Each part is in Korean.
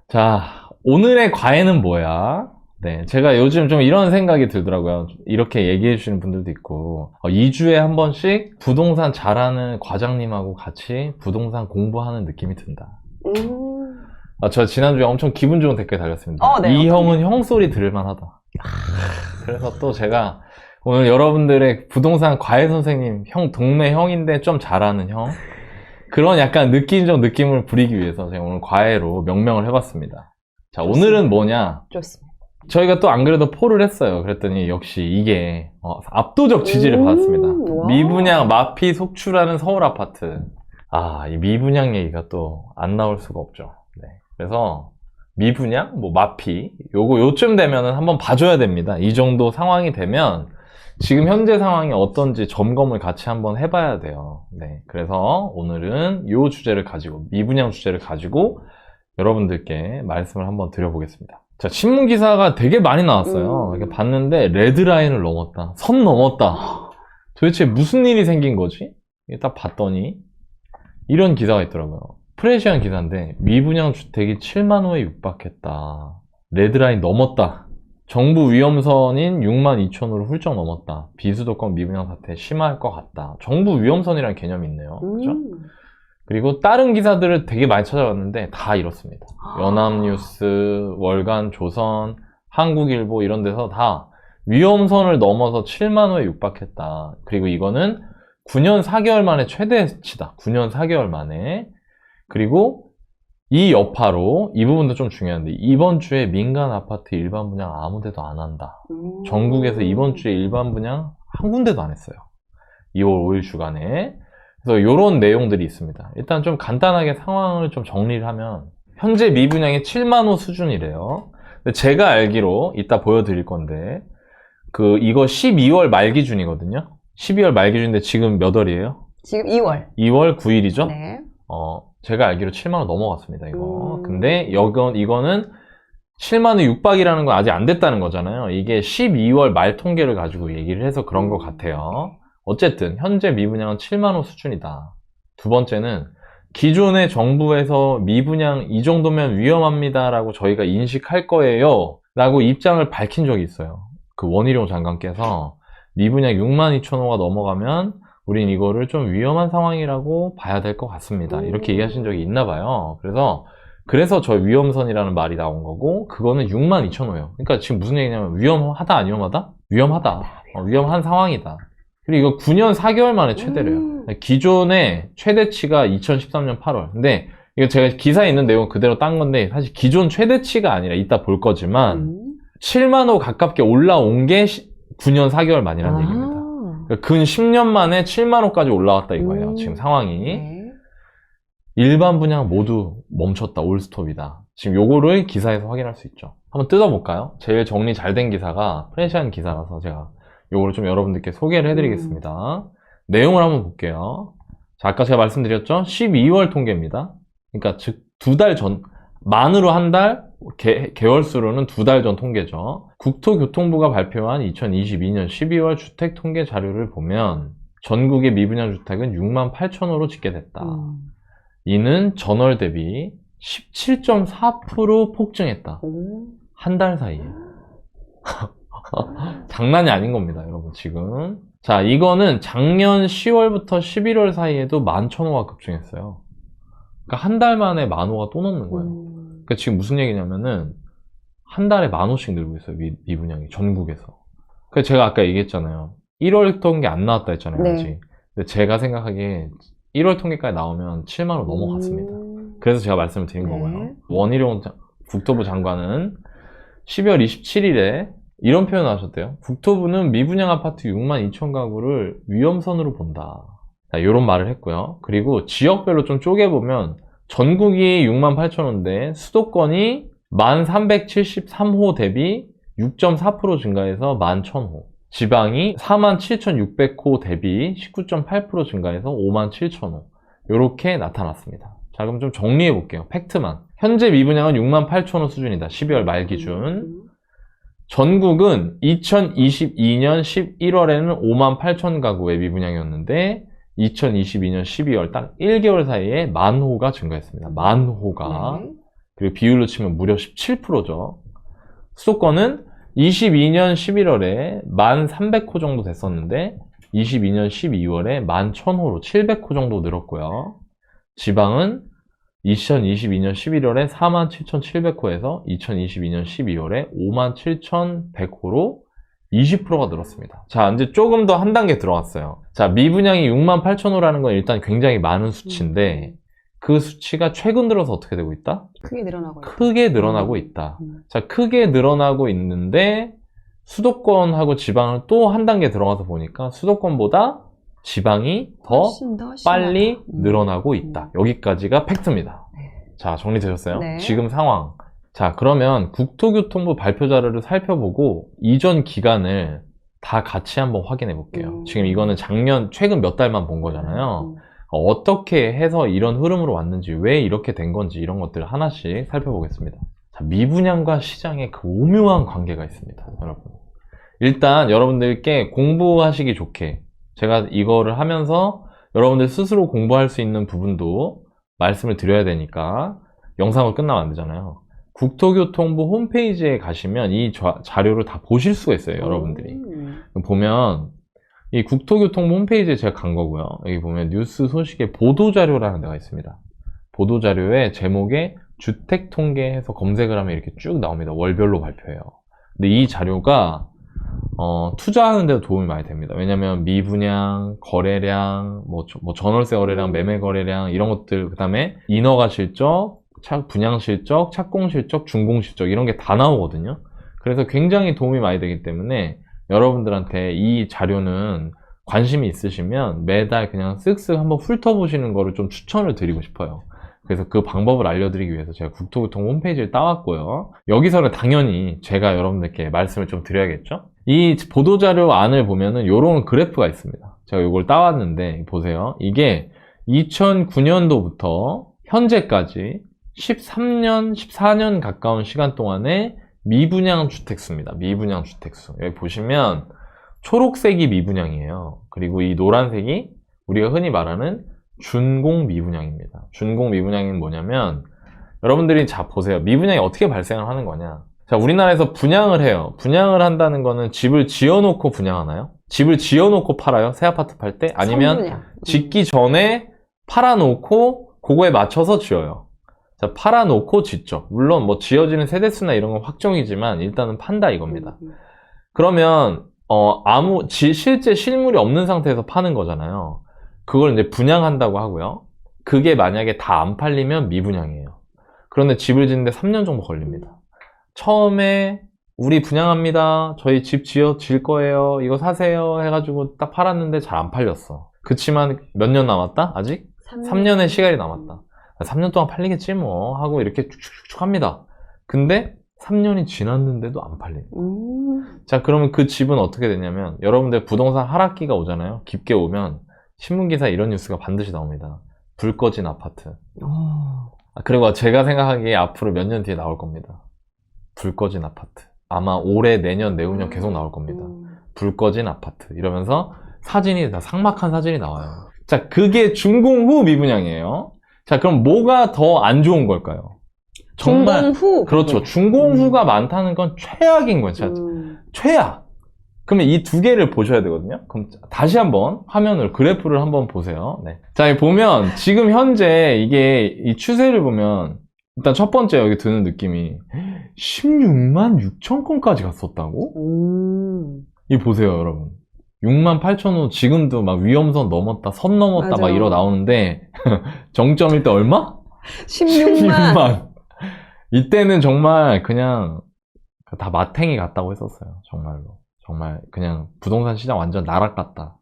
자, 오늘의 과외는 뭐야? 네, 제가 요즘 좀 이런 생각이 들더라고요. 이렇게 얘기해 주시는 분들도 있고, 2주에 한 번씩 부동산 잘하는 과장님하고 같이 부동산 공부하는 느낌이 든다. 저 지난주에 엄청 기분 좋은 댓글 달렸습니다. 네, 이 형은 형 소리 들을만 하다. 그래서 또 제가 오늘 여러분들의 부동산 과외 선생님, 동네 형인데 좀 잘하는 형, 그런 약간 느낌적 느낌을 부리기 위해서 제가 오늘 과외로 명명을 해봤습니다. 자, 좋습니다. 오늘은 뭐냐? 좋습니다. 저희가 또 안 그래도 폴을 했어요. 그랬더니 역시 이게 압도적 지지를 받았습니다. 와. 미분양 마피 속출하는 서울 아파트. 이 미분양 얘기가 또 안 나올 수가 없죠. 네. 그래서 미분양, 마피, 요쯤 되면은 한번 봐줘야 됩니다. 이 정도 상황이 되면 지금 현재 상황이 어떤지 점검을 같이 한번 해봐야 돼요. 네. 그래서 오늘은 요 주제를 가지고, 미분양 주제를 가지고 여러분들께 말씀을 한번 드려보겠습니다. 자, 신문 기사가 되게 많이 나왔어요. 이렇게 봤는데 레드라인을 넘었다, 선 넘었다. 도대체 무슨 일이 생긴 거지? 딱 봤더니 이런 기사가 있더라고요. 프레시안 기사인데 미분양 주택이 7만 호에 육박했다. 레드라인 넘었다. 정부 위험선인 6만 2천호를 훌쩍 넘었다. 비수도권 미분양 사태 심할 것 같다. 정부 위험선이라는 개념이 있네요. 그죠? 그리고 다른 기사들을 되게 많이 찾아봤는데 다 이렇습니다. 연합뉴스, 월간, 조선, 한국일보 이런 데서 다 위험선을 넘어서 7만 호에 육박했다. 그리고 이거는 9년 4개월 만에 최대치다. 9년 4개월 만에. 그리고 이 여파로 이 부분도 좀 중요한데, 이번 주에 민간 아파트 일반 분양 아무 데도 안 한다. 전국에서 이번 주에 일반 분양 한 군데도 안 했어요. 2월 5일 주간에. 그래서 이런 내용들이 있습니다. 일단 좀 간단하게 상황을 좀 정리를 하면, 현재 미분양이 7만 호 수준이래요. 근데 제가 알기로 이따 보여드릴 건데, 이거 12월 말 기준이거든요. 12월 말 기준인데 지금 몇 월이에요? 지금 2월. 2월 9일이죠? 네. 제가 알기로 7만 원 넘어갔습니다, 이거. 근데 이거는 7만 원 육박이라는 건 아직 안 됐다는 거잖아요. 이게 12월 말 통계를 가지고 얘기를 해서 그런 것 같아요. 어쨌든 현재 미분양은 7만 원 수준이다. 두 번째는 기존의 정부에서 미분양 이 정도면 위험합니다라고 저희가 인식할 거예요 라고 입장을 밝힌 적이 있어요. 원희룡 장관께서 미분양 6만 2천 호가 넘어가면 우린 이거를 좀 위험한 상황이라고 봐야 될 것 같습니다. 이렇게 얘기하신 적이 있나 봐요. 그래서 저 위험선이라는 말이 나온 거고, 그거는 6만 2천 호예요. 그러니까 지금 무슨 얘기냐면, 위험하다, 안 위험하다? 위험하다. 위험한 상황이다. 그리고 이거 9년 4개월 만에 최대래요. 기존의 최대치가 2013년 8월. 근데 이거 제가 기사에 있는 내용 그대로 딴 건데, 사실 기존 최대치가 아니라 이따 볼 거지만 7만 호 가깝게 올라온 게 9년 4개월 만이라는 얘기입니다. 근 10년 만에 7만 호까지 올라왔다 이거예요. 지금 상황이. 네. 일반 분양 모두 멈췄다. 올스톱이다. 지금 요거를 기사에서 확인할 수 있죠. 한번 뜯어볼까요? 제일 정리 잘 된 기사가 프레시안 기사라서 제가 요거를 좀 여러분들께 소개를 해드리겠습니다. 내용을 한번 볼게요. 자, 아까 제가 말씀드렸죠? 12월 통계입니다. 그러니까 즉 2달 전, 만으로 한 달, 개월수로는 2달 전 통계죠. 국토교통부가 발표한 2022년 12월 주택 통계 자료를 보면 전국의 미분양 주택은 6만 8천 호로 집계됐다. 이는 전월 대비 17.4% 폭증했다. 한 달 사이에. 장난이 아닌 겁니다, 여러분, 지금. 자, 이거는 작년 10월부터 11월 사이에도 11,000호가 급증했어요. 그러니까 한 달 만에 10,000호가 또 넘는 거예요. 그러니까 지금 무슨 얘기냐면은 한 달에 10,000호씩 늘고 있어요, 미분양이 전국에서. 그래서 제가 아까 얘기했잖아요. 1월 통계 안 나왔다 했잖아요, 네. 아직. 근데 제가 생각하기에 1월 통계까지 나오면 7만 원 넘어갔습니다. 그래서 제가 말씀을 드린 거고요. 원희룡 국토부 장관은 12월 27일에 이런 표현을 하셨대요. 국토부는 미분양 아파트 6만 2천 가구를 위험선으로 본다. 자, 이런 말을 했고요. 그리고 지역별로 좀 쪼개보면 전국이 6만 8천 호인데 수도권이 1,373호 대비 6.4% 증가해서 11,000호. 지방이 47,600호 대비 19.8% 증가해서 57,000호. 이렇게 나타났습니다. 자, 그럼 좀 정리해 볼게요. 팩트만. 현재 미분양은 6만 8천호 수준이다. 12월 말 기준. 전국은 2022년 11월에는 5만 8천 가구의 미분양이었는데 2022년 12월 딱 1개월 사이에 10,000호가 증가했습니다. 10,000호가. 그리고 비율로 치면 무려 17%죠. 수도권은 22년 11월에 1,300호 정도 됐었는데 22년 12월에 11,000호로 700호 정도 늘었고요. 지방은 2022년 11월에 47,700호에서 2022년 12월에 57,100호로 20%가 늘었습니다. 자, 이제 조금 더 한 단계 들어갔어요. 자, 미분양이 68,000호라는 건 일단 굉장히 많은 수치인데 그 수치가 최근 들어서 어떻게 되고 있다? 크게 늘어나고 있다. 크게 늘어나고 있다. 자, 크게 늘어나고 있는데 수도권하고 지방을 또 한 단계 들어가서 보니까 수도권보다 지방이 더 훨씬 빨리 심하다. 늘어나고 있다. 여기까지가 팩트입니다. 네. 자, 정리되셨어요? 네. 지금 상황. 자, 그러면 국토교통부 발표 자료를 살펴보고 이전 기간을 다 같이 한번 확인해 볼게요. 지금 이거는 최근 몇 달만 본 거잖아요. 어떻게 해서 이런 흐름으로 왔는지, 왜 이렇게 된 건지 이런 것들을 하나씩 살펴보겠습니다. 자, 미분양과 시장에 그 오묘한 관계가 있습니다, 여러분. 일단 여러분들께 공부하시기 좋게 제가 이거를 하면서 여러분들 스스로 공부할 수 있는 부분도 말씀을 드려야 되니까 영상을 끝나면 안 되잖아요. 국토교통부 홈페이지에 가시면 이 자료를 다 보실 수가 있어요, 여러분들이. 보면 이 국토교통부 홈페이지에 제가 간 거고요. 여기 보면 뉴스 소식의 보도자료라는 데가 있습니다. 보도자료에 제목에 주택통계 해서 검색을 하면 이렇게 쭉 나옵니다. 월별로 발표해요. 근데 이 자료가 투자하는 데도 도움이 많이 됩니다. 왜냐면 미분양, 거래량, 뭐 전월세 거래량, 매매 거래량 이런 것들, 그 다음에 인허가 실적, 분양 실적, 착공 실적, 준공 실적 이런 게 다 나오거든요. 그래서 굉장히 도움이 많이 되기 때문에 여러분들한테 이 자료는 관심이 있으시면 매달 그냥 쓱쓱 한번 훑어보시는 거를 좀 추천을 드리고 싶어요. 그래서 그 방법을 알려드리기 위해서 제가 국토교통 홈페이지를 따왔고요. 여기서는 당연히 제가 여러분들께 말씀을 좀 드려야겠죠? 이 보도자료 안을 보면은 이런 그래프가 있습니다. 제가 이걸 따왔는데 보세요. 이게 2009년도부터 현재까지 13년, 14년 가까운 시간 동안에 미분양 주택수입니다. 미분양 주택수. 여기 보시면 초록색이 미분양이에요. 그리고 이 노란색이 우리가 흔히 말하는 준공 미분양입니다. 준공 미분양은 뭐냐면 여러분들이 자 보세요. 미분양이 어떻게 발생을 하는 거냐. 자, 우리나라에서 분양을 해요. 분양을 한다는 거는 집을 지어놓고 분양하나요? 집을 지어놓고 팔아요? 새 아파트 팔 때? 아니면 선분양. 짓기 전에 팔아놓고 그거에 맞춰서 지어요. 자, 팔아놓고 짓죠. 물론 뭐 지어지는 세대수나 이런 건 확정이지만 일단은 판다 이겁니다. 그러면 실제 실물이 없는 상태에서 파는 거잖아요. 그걸 이제 분양한다고 하고요. 그게 만약에 다 안 팔리면 미분양이에요. 그런데 집을 짓는데 3년 정도 걸립니다. 처음에 우리 분양합니다. 저희 집 질 거예요. 이거 사세요. 해가지고 딱 팔았는데 잘 안 팔렸어. 그치만 몇 년 남았다? 아직? 3년의 시간이 남았다. 3년 동안 팔리겠지 뭐 하고 이렇게 쭉쭉쭉 합니다. 근데 3년이 지났는데도 안 팔립니다. 자, 그러면 그 집은 어떻게 되냐면 여러분들 부동산 하락기가 오잖아요. 깊게 오면 신문기사에 이런 뉴스가 반드시 나옵니다. 불 꺼진 아파트. 그리고 제가 생각하기에 앞으로 몇 년 뒤에 나올 겁니다. 불 꺼진 아파트. 아마 올해, 내년, 내후년 계속 나올 겁니다. 불 꺼진 아파트. 이러면서 사진이 다 삭막한 사진이 나와요. 자, 그게 준공 후 미분양이에요. 자, 그럼 뭐가 더 안 좋은 걸까요? 정말, 준공 후. 그렇죠. 준공 후가 많다는 건 최악인 거예요. 진짜. 최악. 그러면 이 두 개를 보셔야 되거든요. 그럼 다시 한번 화면을, 그래프를 한번 보세요. 네. 자, 여기 보면 지금 현재 이게 이 추세를 보면 일단 첫 번째 여기 드는 느낌이 16만 6천 건까지 갔었다고? 이 보세요, 여러분. 6만 8천 원 지금도 막 위험선 넘었다, 선 넘었다 맞아. 막 이러 나오는데 정점일 때 얼마? 16만. 이때는 정말 그냥 다 마탱이 같다고 했었어요. 정말로. 정말 그냥 부동산 시장 완전 나락 같다.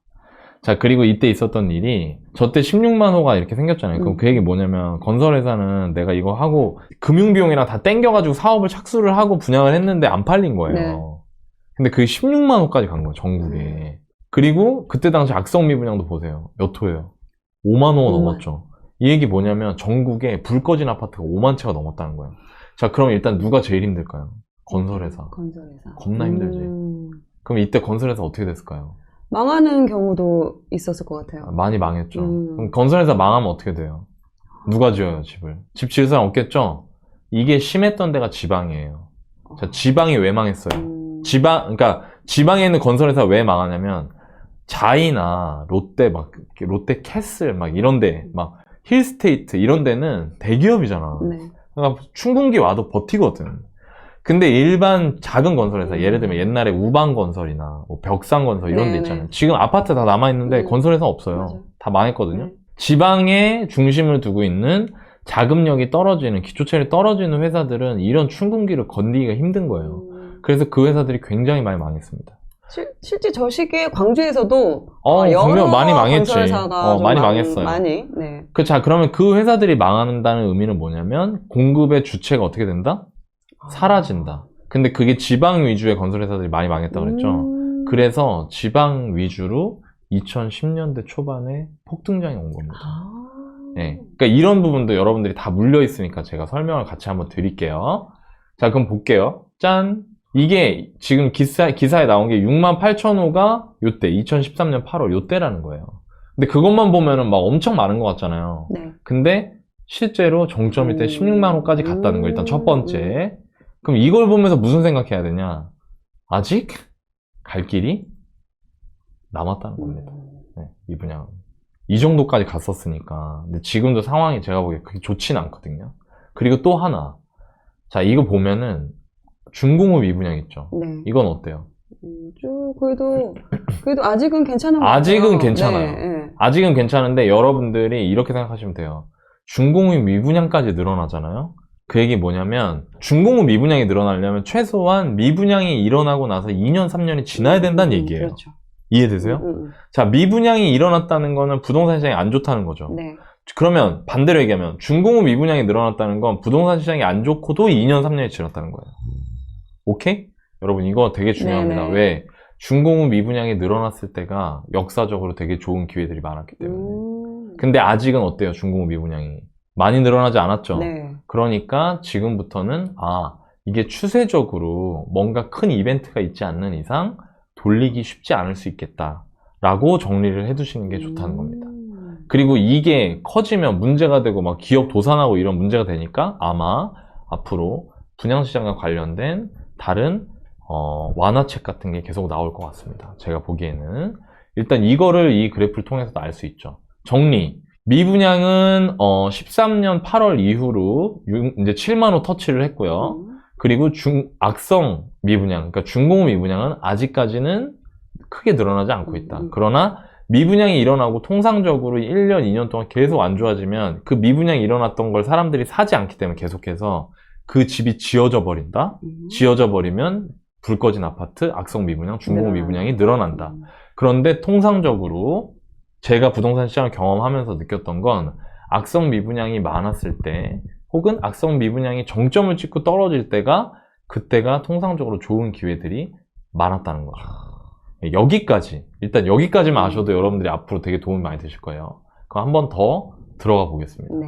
자, 그리고 이때 있었던 일이 저때 16만 호가 이렇게 생겼잖아요. 그럼 그 얘기 뭐냐면 건설회사는 내가 이거 하고 금융비용이랑 다 땡겨가지고 사업을 착수를 하고 분양을 했는데 안 팔린 거예요. 네. 근데 그게 16만 호까지 간 거예요. 전국에. 그리고 그때 당시 악성미분양도 보세요. 몇 호예요? 5만 호가 넘었죠. 이 얘기 뭐냐면 전국에 불 꺼진 아파트가 5만 채가 넘었다는 거예요. 자, 그럼 일단 누가 제일 힘들까요? 건설회사. 건설회사. 겁나 힘들지. 그럼 이때 건설회사 어떻게 됐을까요? 망하는 경우도 있었을 것 같아요. 많이 망했죠. 그럼 건설회사 망하면 어떻게 돼요? 누가 지어요, 집을? 집 지을 사람 없겠죠? 이게 심했던 데가 지방이에요. 자, 지방이 왜 망했어요? 그러니까 지방에 있는 건설회사가 왜 망하냐면 자이나 롯데 롯데 캐슬 이런데 힐스테이트 이런 데는 대기업이잖아. 네. 그러니까 춘궁기 와도 버티거든. 근데 일반 작은 건설회사, 예를 들면 옛날에 우방건설이나 뭐 벽상건설 이런 데 네네. 있잖아요. 지금 아파트 다 남아있는데 건설회사 없어요. 맞아요. 다 망했거든요. 네. 지방에 중심을 두고 있는 자금력이 떨어지는, 기초체력이 떨어지는 회사들은 이런 춘궁기를 건디기가 힘든 거예요. 그래서 그 회사들이 굉장히 많이 망했습니다. 실제 저 시기에 광주에서도 분명 많이 망했지. 건설회사가 좀 많이 망했어요. 많이. 네. 자, 그러면 그 회사들이 망한다는 의미는 뭐냐면 공급의 주체가 어떻게 된다? 사라진다. 근데 그게 지방 위주의 건설회사들이 많이 망했다 그랬죠. 그래서 지방 위주로 2010년대 초반에 폭등장이 온 겁니다. 네. 그러니까 이런 부분도 여러분들이 다 물려 있으니까 제가 설명을 같이 한번 드릴게요. 자, 그럼 볼게요. 짠! 이게 지금 기사에 나온 게 68,000호가 요때 2013년 8월 요때라는 거예요. 근데 그것만 보면은 엄청 많은 것 같잖아요. 네. 근데 실제로 정점일 때 16만 호까지 갔다는 거 일단 첫 번째. 그럼 이걸 보면서 무슨 생각해야 되냐? 아직 갈 길이 남았다는 겁니다. 네, 이 분야. 이 정도까지 갔었으니까. 근데 지금도 상황이 제가 보기에 그렇게 좋지는 않거든요. 그리고 또 하나. 자, 이거 보면은 중공업 미분양 있죠. 네. 이건 어때요? 그래도 아직은 괜찮은 것 같아요. 아직은 괜찮아요. 네. 아직은 괜찮은데 여러분들이 이렇게 생각하시면 돼요. 중공업 미분양까지 늘어나잖아요. 그 얘기 뭐냐면 중공업 미분양이 늘어나려면 최소한 미분양이 일어나고 나서 2년, 3년이 지나야 된다는 얘기예요. 그렇죠. 이해되세요? 자, 미분양이 일어났다는 거는 부동산 시장이 안 좋다는 거죠. 네. 그러면 반대로 얘기하면 중공업 미분양이 늘어났다는 건 부동산 시장이 안 좋고도 2년, 3년이 지났다는 거예요. 오케이? 여러분 이거 되게 중요합니다. 네네. 왜? 중공업 미분양이 늘어났을 때가 역사적으로 되게 좋은 기회들이 많았기 때문에. 근데 아직은 어때요? 중공업 미분양이 많이 늘어나지 않았죠. 네. 그러니까 지금부터는 이게 추세적으로 뭔가 큰 이벤트가 있지 않는 이상 돌리기 쉽지 않을 수 있겠다라고 정리를 해두시는 게 좋다는 겁니다. 그리고 이게 커지면 문제가 되고 기업 도산하고 이런 문제가 되니까 아마 앞으로 분양시장과 관련된 다른 완화책 같은 게 계속 나올 것 같습니다. 제가 보기에는 일단 이거를 이 그래프를 통해서도 알 수 있죠. 정리. 미분양은 13년 8월 이후로 이제 7만 호 터치를 했고요. 그리고 악성 미분양, 그러니까 중공업 미분양은 아직까지는 크게 늘어나지 않고 있다. 그러나 미분양이 일어나고 통상적으로 1년, 2년 동안 계속 안 좋아지면 그 미분양이 일어났던 걸 사람들이 사지 않기 때문에 계속해서 그 집이 지어져 버린다. 지어져 버리면 불 꺼진 아파트, 악성 미분양, 중공업 미분양이 늘어난다. 그런데 통상적으로 제가 부동산 시장을 경험하면서 느꼈던 건 악성 미분양이 많았을 때 혹은 악성 미분양이 정점을 찍고 떨어질 때가 그때가 통상적으로 좋은 기회들이 많았다는 거죠. 여기까지, 일단 여기까지만 아셔도 여러분들이 앞으로 되게 도움이 많이 되실 거예요. 그럼 한 번 더 들어가 보겠습니다. 네.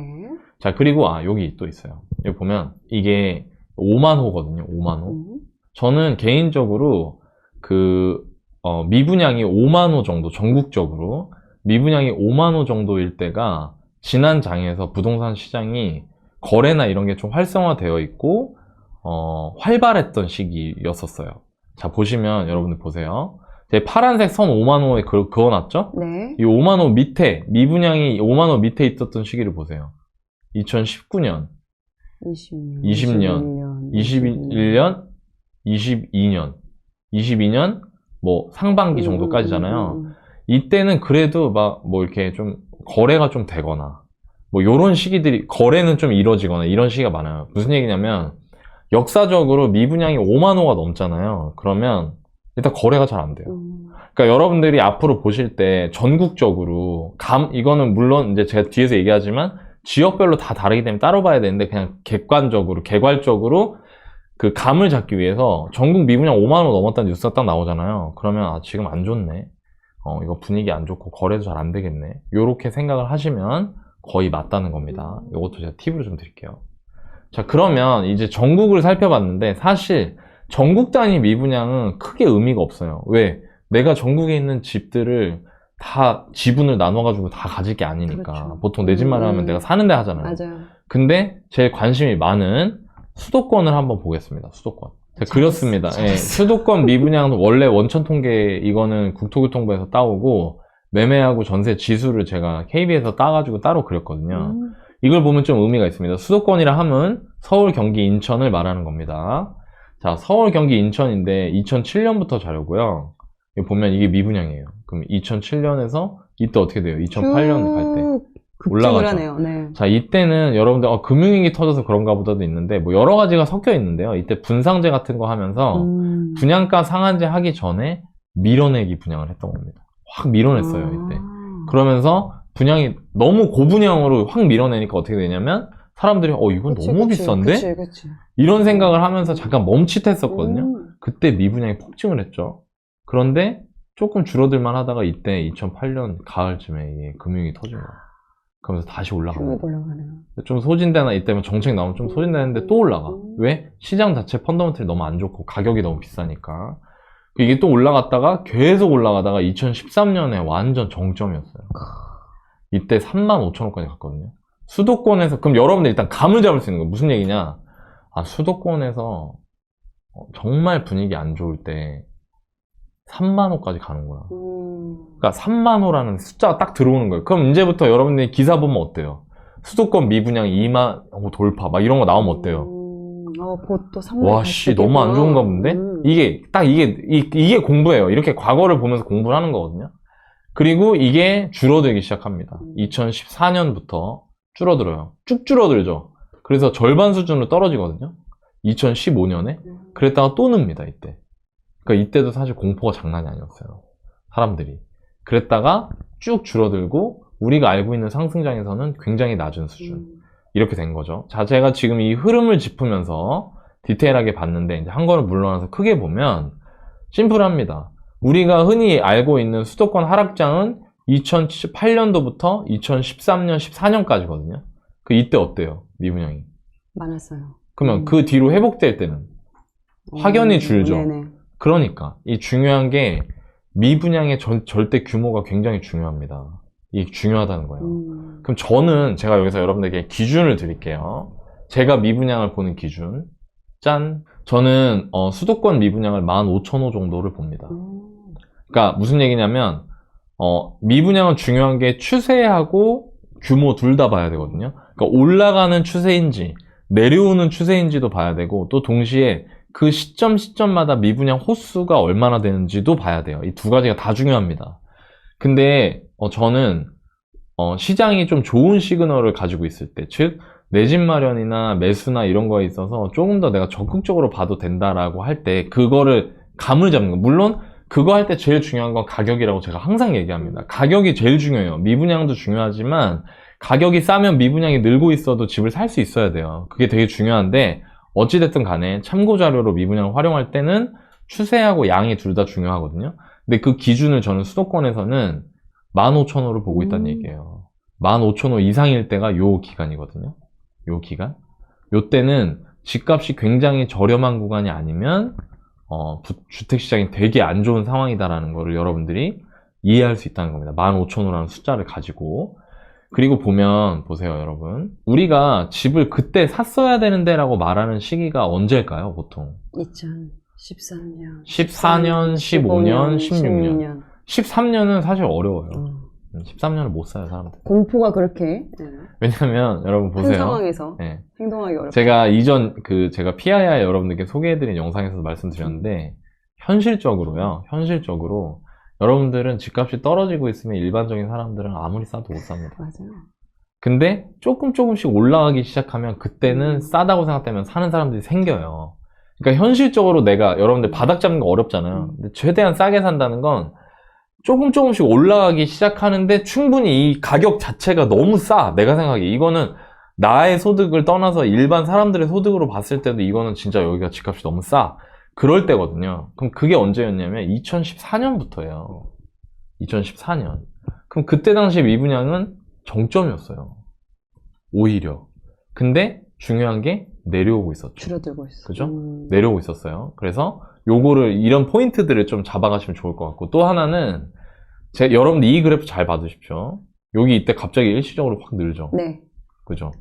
자, 그리고 여기 또 있어요. 여기 보면 이게 5만 호거든요. 5만 호. 저는 개인적으로 미분양이 5만 호 정도, 전국적으로 미분양이 5만 호 정도일 때가 지난 장에서 부동산 시장이 거래나 이런 게 좀 활성화되어 있고 활발했던 시기였었어요. 자, 보시면 여러분들 보세요. 제 파란색 선 5만 호에 그어놨죠? 네. 이 5만 호 밑에, 미분양이 5만 호 밑에 있었던 시기를 보세요. 2019년, 20년, 21년, 22년, 상반기 정도까지잖아요. 이때는 그래도 이렇게 좀 거래가 좀 되거나, 요런 시기들이, 거래는 좀 이루어지거나 이런 시기가 많아요. 무슨 얘기냐면, 역사적으로 미분양이 5만 호가 넘잖아요. 그러면 일단 거래가 잘 안 돼요. 그러니까 여러분들이 앞으로 보실 때 전국적으로 이거는 물론 이제 제가 뒤에서 얘기하지만 지역별로 다 다르기 때문에 따로 봐야 되는데 그냥 객관적으로, 개괄적으로 그 감을 잡기 위해서 전국 미분양 5만 호 넘었다는 뉴스가 딱 나오잖아요. 그러면 지금 안 좋네. 이거 분위기 안 좋고 거래도 잘 안 되겠네. 요렇게 생각을 하시면 거의 맞다는 겁니다. 요것도 제가 팁을 좀 드릴게요. 자, 그러면 이제 전국을 살펴봤는데 사실 전국 단위 미분양은 크게 의미가 없어요. 왜? 내가 전국에 있는 집들을 다 지분을 나눠가지고 다 가질 게 아니니까. 그렇죠. 보통 내 집 마련하면 내가 사는 데 하잖아요. 맞아요. 근데 제일 관심이 많은 수도권을 한번 보겠습니다. 수도권. 제가 잘했어, 그렸습니다. 예, 수도권 미분양 원래 원천 통계 이거는 국토교통부에서 따오고 매매하고 전세 지수를 제가 KB에서 따가지고 따로 그렸거든요. 이걸 보면 좀 의미가 있습니다. 수도권이라 함은 서울, 경기, 인천을 말하는 겁니다. 자, 서울, 경기, 인천인데 2007년부터 자료고요. 여기 보면 이게 미분양이에요. 그럼 2007년에서 이때 어떻게 돼요? 2008년 갈 때. 급증을 올라가죠. 하네요. 네. 자, 이때는 여러분들 금융위기 터져서 그런가 보다도 있는데 뭐 여러 가지가 섞여 있는데요. 이때 분상제 같은 거 하면서 분양가 상한제 하기 전에 밀어내기 분양을 했던 겁니다. 확 밀어냈어요, 이때. 그러면서 분양이 너무 고분양으로 확 밀어내니까 어떻게 되냐면 사람들이 이건 너무 비싼데? 그치. 이런 생각을 하면서 잠깐 멈칫했었거든요. 그때 미분양이 폭증을 했죠. 그런데 조금 줄어들만 하다가 이때 2008년 가을쯤에 이게 금융이 터진 거예요. 그러면서 다시 올라가요. 올라가네요. 좀 소진되나 이때면 정책 나오면 좀 소진되는데 또 올라가. 왜? 시장 자체 펀더멘털이 너무 안 좋고 가격이 너무 비싸니까. 이게 또 올라갔다가 계속 올라가다가 2013년에 완전 정점이었어요. 이때 35,000원까지 갔거든요. 수도권에서, 그럼 여러분들 일단 감을 잡을 수 있는 거 무슨 얘기냐? 아, 수도권에서 정말 분위기 안 좋을 때 3만호까지 가는구나. 그러니까 3만호라는 숫자가 딱 들어오는 거예요. 그럼 이제부터 여러분들이 기사 보면 어때요? 수도권 미분양 2만 돌파 막 이런 거 나오면 어때요? 그것도 3만 와, 씨, 너무 안 좋은가 본데? 이게 공부예요. 이렇게 과거를 보면서 공부를 하는 거거든요. 그리고 이게 줄어들기 시작합니다. 2014년부터 줄어들어요. 쭉 줄어들죠. 그래서 절반 수준으로 떨어지거든요. 2015년에. 그랬다가 또 늡니다, 이때. 그러니까 이때도 사실 공포가 장난이 아니었어요. 사람들이. 그랬다가 쭉 줄어들고 우리가 알고 있는 상승장에서는 굉장히 낮은 수준. 이렇게 된 거죠. 자, 제가 지금 이 흐름을 짚으면서 디테일하게 봤는데 이제 한 걸음 물러나서 크게 보면 심플합니다. 우리가 흔히 알고 있는 수도권 하락장은 2008년도부터 2013년, 14년까지거든요. 이때 어때요? 미분양이. 많았어요. 그러면 그 뒤로 회복될 때는 확연히 줄죠. 네네. 그러니까 이 중요한 게 미분양의 절대 규모가 굉장히 중요합니다. 이게 중요하다는 거예요. 그럼 저는 제가 여기서 여러분들에게 기준을 드릴게요. 제가 미분양을 보는 기준. 짠! 저는 수도권 미분양을 15,000호 정도를 봅니다. 그러니까 무슨 얘기냐면 미분양은 중요한 게 추세하고 규모 둘 다 봐야 되거든요. 그러니까 올라가는 추세인지 내려오는 추세인지도 봐야 되고 또 동시에 그 시점마다 미분양 호수가 얼마나 되는지도 봐야 돼요. 이 두 가지가 다 중요합니다. 근데 저는 시장이 좀 좋은 시그널을 가지고 있을 때, 즉 내 집 마련이나 매수나 이런 거에 있어서 조금 더 내가 적극적으로 봐도 된다라고 할 때 그거를 감을 잡는 거. 물론 그거 할 때 제일 중요한 건 가격이라고 제가 항상 얘기합니다. 가격이 제일 중요해요. 미분양도 중요하지만 가격이 싸면 미분양이 늘고 있어도 집을 살 수 있어야 돼요. 그게 되게 중요한데 어찌됐든 간에 참고자료로 미분양을 활용할 때는 추세하고 양이 둘 다 중요하거든요. 근데 그 기준을 저는 수도권에서는 15,000호를 보고 있다는 얘기예요. 15,000호 이상일 때가 요 기간이거든요. 요 기간. 요 때는 집값이 굉장히 저렴한 구간이 아니면 주택시장이 되게 안 좋은 상황이다라는 거를 여러분들이 이해할 수 있다는 겁니다. 15,000호라는 숫자를 가지고. 그리고 보세요, 여러분. 우리가 집을 그때 샀어야 되는데 라고 말하는 시기가 언제일까요, 보통? 2013년. 14년, 15년, 16년. 13년은 사실 어려워요. 13년을 못 사요, 사람들. 공포가 그렇게. 왜냐면, 여러분 보세요. 큰 상황에서 네. 행동하기 어렵다. 제가 제가 PII 여러분들께 소개해드린 영상에서도 말씀드렸는데, 현실적으로 여러분들은 집값이 떨어지고 있으면 일반적인 사람들은 아무리 싸도 못 삽니다. 맞아요. 근데 조금씩 올라가기 시작하면 그때는 싸다고 생각되면 사는 사람들이 생겨요. 그러니까 현실적으로 여러분들 바닥 잡는 거 어렵잖아요. 근데 최대한 싸게 산다는 건 조금씩 올라가기 시작하는데 충분히 이 가격 자체가 너무 싸. 내가 생각하기에 이거는 나의 소득을 떠나서 일반 사람들의 소득으로 봤을 때도 이거는 진짜 여기가 집값이 너무 싸. 그럴 때거든요. 그럼 그게 언제였냐면 2014년부터예요. 2014년. 그럼 그때 당시 미분양은 정점이었어요. 오히려. 근데 중요한 게 내려오고 있었죠. 줄어들고 있어. 그죠? 내려오고 있었어요. 그래서 이런 포인트들을 좀 잡아가시면 좋을 것 같고, 또 하나는 여러분들 이 그래프 잘 봐두십시오. 여기 이때 갑자기 일시적으로 확 늘죠. 네. 그죠?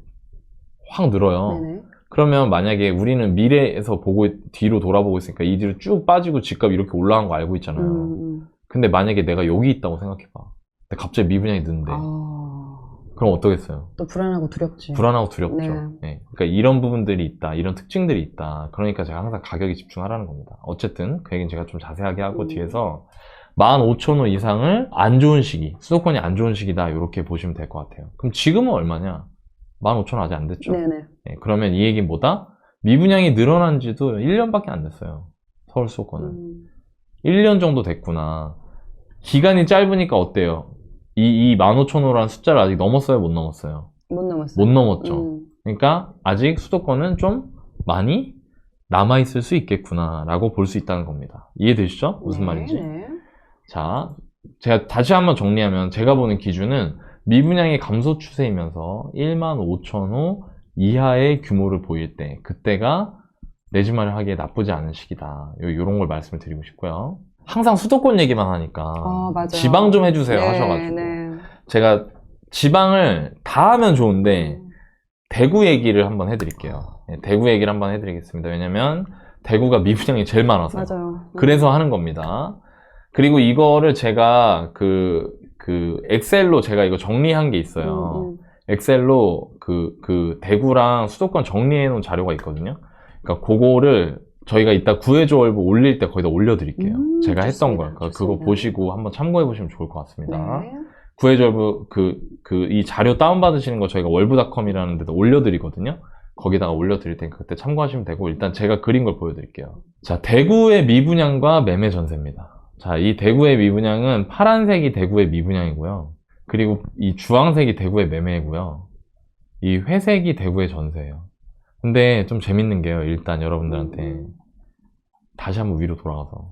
확 늘어요. 네네. 그러면 만약에 우리는 미래에서 보고 뒤로 돌아보고 있으니까 이 뒤로 쭉 빠지고 집값 이렇게 올라간 거 알고 있잖아요. 근데 만약에 내가 여기 있다고 생각해봐. 근데 갑자기 미분양이 는데 그럼 어떠겠어요? 또 불안하고 두렵지. 불안하고 두렵죠. 네. 네. 그러니까 이런 부분들이 있다. 이런 특징들이 있다. 그러니까 제가 항상 가격에 집중하라는 겁니다. 어쨌든 그 얘기는 제가 좀 자세하게 하고 뒤에서 15,000호 이상을 안 좋은 시기, 수도권이 안 좋은 시기다. 이렇게 보시면 될 것 같아요. 그럼 지금은 얼마냐? 15,000원 아직 안 됐죠? 네네. 네, 그러면 이 얘기는 뭐다? 미분양이 늘어난 지도 1년밖에 안 됐어요. 서울 수도권은. 1년 정도 됐구나. 기간이 짧으니까 어때요? 이 15,000호라는 숫자를 아직 넘었어요? 못 넘었어요? 못 넘었어요. 못 넘었죠. 그러니까 아직 수도권은 좀 많이 남아있을 수 있겠구나 라고 볼 수 있다는 겁니다. 이해되시죠? 무슨 말인지? 네. 자, 제가 다시 한번 정리하면 제가 보는 기준은 미분양의 감소 추세이면서 15,000호 이하의 규모를 보일 때 그때가 내 집 마련하기에 나쁘지 않은 시기다. 요런 걸 말씀을 드리고 싶고요. 항상 수도권 얘기만 하니까 맞아요. 지방 좀 해주세요 네, 하셔가지고 네. 제가 지방을 다 하면 좋은데 대구 얘기를 한번 해드릴게요. 네, 대구 얘기를 한번 해드리겠습니다. 왜냐면 대구가 미분양이 제일 많아서 맞아요. 그래서 하는 겁니다. 그리고 이거를 제가 그 엑셀로 제가 이거 정리한 게 있어요. 엑셀로 그 대구랑 수도권 정리해 놓은 자료가 있거든요. 그러니까 그거를 저희가 이따 구해줘 월부 올릴 때 거기다 올려드릴게요. 제가 했던 좋습니다. 걸. 그거 좋습니다. 보시고 한번 참고해 보시면 좋을 것 같습니다. 네. 구해줘 월부 이 자료 다운받으시는 거 저희가 월부닷컴이라는 데다 올려드리거든요. 거기다가 올려드릴 테니까 그때 참고하시면 되고 일단 제가 그린 걸 보여드릴게요. 자, 대구의 미분양과 매매 전세입니다. 자, 이 대구의 미분양은 파란색이 대구의 미분양이고요. 그리고 이 주황색이 대구의 매매이고요. 이 회색이 대구의 전세예요. 근데 좀 재밌는 게요. 일단 여러분들한테 다시 한번 위로 돌아가서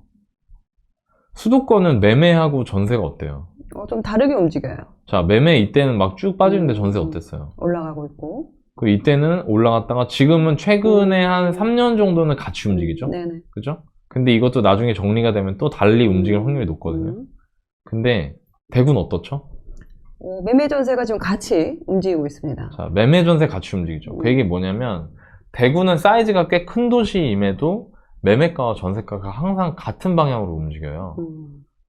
수도권은 매매하고 전세가 어때요? 좀 다르게 움직여요. 자, 매매 이때는 막 쭉 빠지는데 전세 어땠어요? 올라가고 있고. 그 이때는 올라갔다가 지금은 최근에 한 3년 정도는 같이 움직이죠? 네네. 그죠? 근데 이것도 나중에 정리가 되면 또 달리 움직일 확률이 높거든요. 근데 대구는 어떻죠? 매매 전세가 지금 같이 움직이고 있습니다. 자, 매매 전세 같이 움직이죠. 그 얘기 뭐냐면 대구는 사이즈가 꽤 큰 도시임에도 매매가와 전세가가 항상 같은 방향으로 움직여요.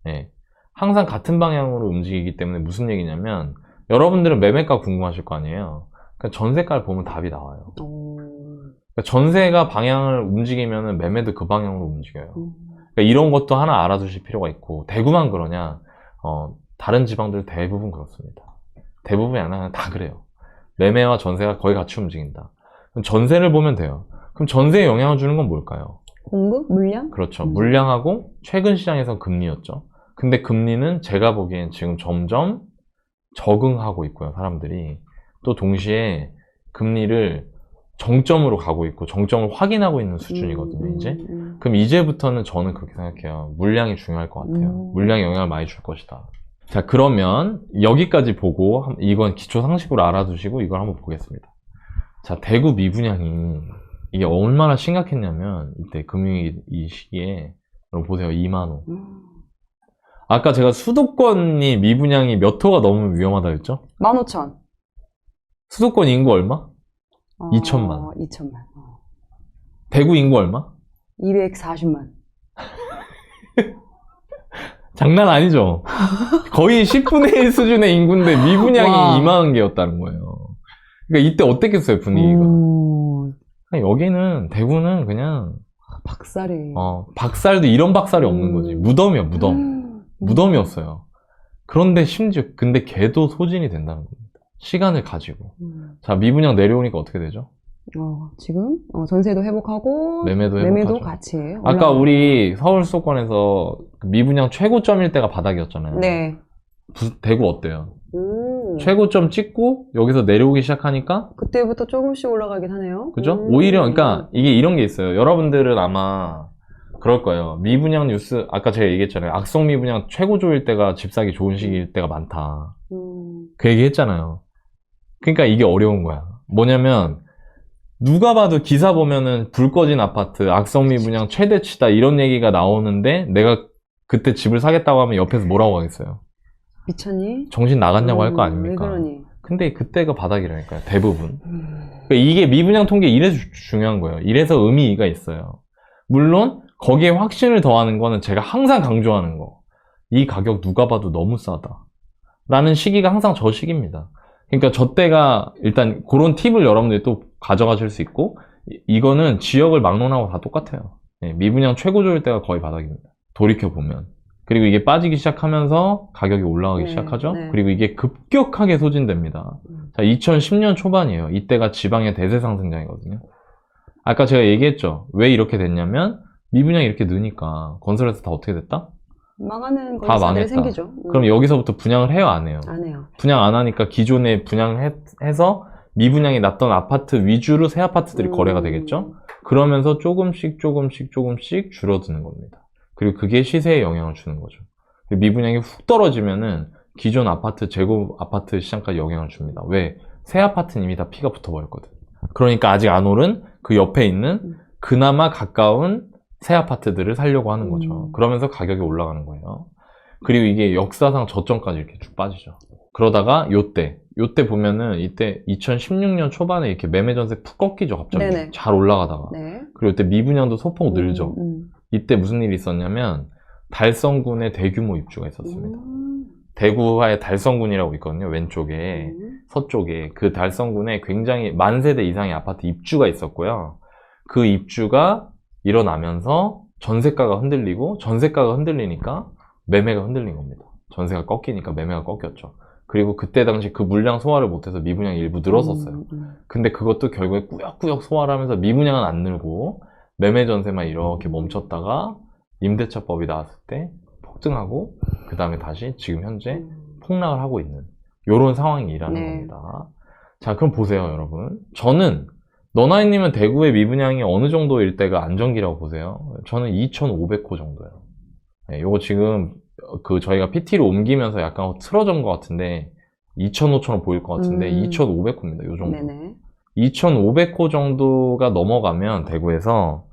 네. 항상 같은 방향으로 움직이기 때문에 무슨 얘기냐면 여러분들은 매매가 궁금하실 거 아니에요. 그러니까 전세가를 보면 답이 나와요. 그러니까 전세가 방향을 움직이면 매매도 그 방향으로 움직여요. 그러니까 이런 것도 하나 알아두실 필요가 있고 대구만 그러냐? 다른 지방들 대부분 그렇습니다. 대부분이 아니라 다 그래요. 매매와 전세가 거의 같이 움직인다. 그럼 전세를 보면 돼요. 그럼 전세에 영향을 주는 건 뭘까요? 공급? 물량? 그렇죠. 물량하고 최근 시장에서 금리였죠. 근데 금리는 제가 보기엔 지금 점점 적응하고 있고요. 사람들이. 또 동시에 금리를 정점으로 가고 있고 정점을 확인하고 있는 수준이거든요. 이제. 그럼 이제부터는 저는 그렇게 생각해요. 물량이 중요할 것 같아요. 물량에 영향을 많이 줄 것이다. 자, 그러면 여기까지 보고 이건 기초 상식으로 알아두시고 이걸 한번 보겠습니다. 자, 대구 미분양이 이게 얼마나 심각했냐면 이때 금융위기 이 시기에 여러분 보세요. 2만 호. 아까 제가 수도권이 미분양이 몇 호가 넘으면 위험하다 했죠? 15,000. 수도권 인구 얼마? 2천만. 2천만. 대구 인구 얼마? 240만. 장난 아니죠? 거의 10분의 1 수준의 인구인데 미분양이 와. 2만 개였다는 거예요. 그러니까 이때 어땠겠어요, 분위기가? 그냥 여기는, 대구는 그냥, 박살이. 박살도 이런 박살이 없는 거지. 무덤이야, 무덤. 무덤이었어요. 그런데 심지어, 근데 걔도 소진이 된다는 겁니다. 시간을 가지고. 자, 미분양 내려오니까 어떻게 되죠? 지금 전세도 회복하고 매매도 회복하죠. 같이 아까 올라가고. 우리 서울 수도권에서 미분양 최고점일 때가 바닥이었잖아요. 네. 대구 어때요? 최고점 찍고 여기서 내려오기 시작하니까 그때부터 조금씩 올라가긴 하네요. 그죠? 오히려 그러니까 이게 이런 게 있어요. 여러분들은 아마 그럴 거예요. 미분양 뉴스 아까 제가 얘기했잖아요. 악성 미분양 최고조일 때가 집 사기 좋은 시기일 때가 많다. 그 얘기 했잖아요. 그러니까 이게 어려운 거야. 뭐냐면 누가 봐도 기사 보면은 불 꺼진 아파트, 악성 미분양 최대치다 이런 얘기가 나오는데 내가 그때 집을 사겠다고 하면 옆에서 뭐라고 하겠어요? 미쳤니? 정신 나갔냐고 할 거 왜 아닙니까? 그러니? 근데 그때가 바닥이라니까요. 대부분. 그러니까 이게 미분양 통계 이래서 중요한 거예요. 이래서 의미가 있어요. 물론 거기에 확신을 더하는 거는 제가 항상 강조하는 거. 이 가격 누가 봐도 너무 싸다. 라는 시기가 항상 저 시기입니다. 그러니까 저 때가 일단 그런 팁을 여러분들이 또 가져가실 수 있고 이거는 지역을 막론하고 다 똑같아요. 예, 미분양 최고조일 때가 거의 바닥입니다. 돌이켜보면. 그리고 이게 빠지기 시작하면서 가격이 올라가기 네, 시작하죠. 네. 그리고 이게 급격하게 소진됩니다. 자, 2010년 초반이에요. 이때가 지방의 대세 상승장이거든요. 아까 제가 얘기했죠. 왜 이렇게 됐냐면 미분양이 이렇게 느니까 건설회사 다 어떻게 됐다? 망하는 다 건설사들이 망했다. 생기죠. 그럼 여기서부터 분양을 해요, 안 해요? 안 해요. 분양 안 하니까 기존에 분양해서 미분양이 났던 아파트 위주로 새 아파트들이 거래가 되겠죠? 그러면서 조금씩 줄어드는 겁니다. 그리고 그게 시세에 영향을 주는 거죠. 미분양이 훅 떨어지면은 기존 아파트, 재고 아파트 시장까지 영향을 줍니다. 왜? 새 아파트는 이미 다 피가 붙어버렸거든. 그러니까 아직 안 오른 그 옆에 있는 그나마 가까운 새 아파트들을 살려고 하는 거죠. 그러면서 가격이 올라가는 거예요. 그리고 이게 역사상 저점까지 이렇게 쭉 빠지죠. 그러다가 요때 보면은 이때 2016년 초반에 이렇게 매매 전세 푹 꺾이죠. 갑자기 네네. 잘 올라가다가. 네. 그리고 이때 미분양도 소폭 늘죠. 이때 무슨 일이 있었냐면 달성군에 대규모 입주가 있었습니다. 대구의 달성군이라고 있거든요. 왼쪽에 서쪽에 그 달성군에 굉장히 만 세대 이상의 아파트 입주가 있었고요. 그 입주가 일어나면서 전세가가 흔들리고 전세가가 흔들리니까 매매가 흔들린 겁니다. 전세가 꺾이니까 매매가 꺾였죠. 그리고 그때 당시 그 물량 소화를 못해서 미분양이 일부 늘었었어요. 근데 그것도 결국에 꾸역꾸역 소화를 하면서 미분양은 안 늘고 매매 전세만 이렇게 멈췄다가 임대차법이 나왔을 때 폭등하고 그 다음에 다시 지금 현재 폭락을 하고 있는 이런 상황이라는 네. 겁니다. 자, 그럼 보세요, 여러분. 저는 너나이님은 대구의 미분양이 어느 정도일 때가 안정기라고 보세요? 저는 2,500호 정도예요. 네, 요거 지금 그 저희가 PT로 옮기면서 약간 틀어진 것 같은데 2,500원 보일 것 같은데 2,500호입니다. 요 정도. 네네. 2,500호 정도가 넘어가면 대구에서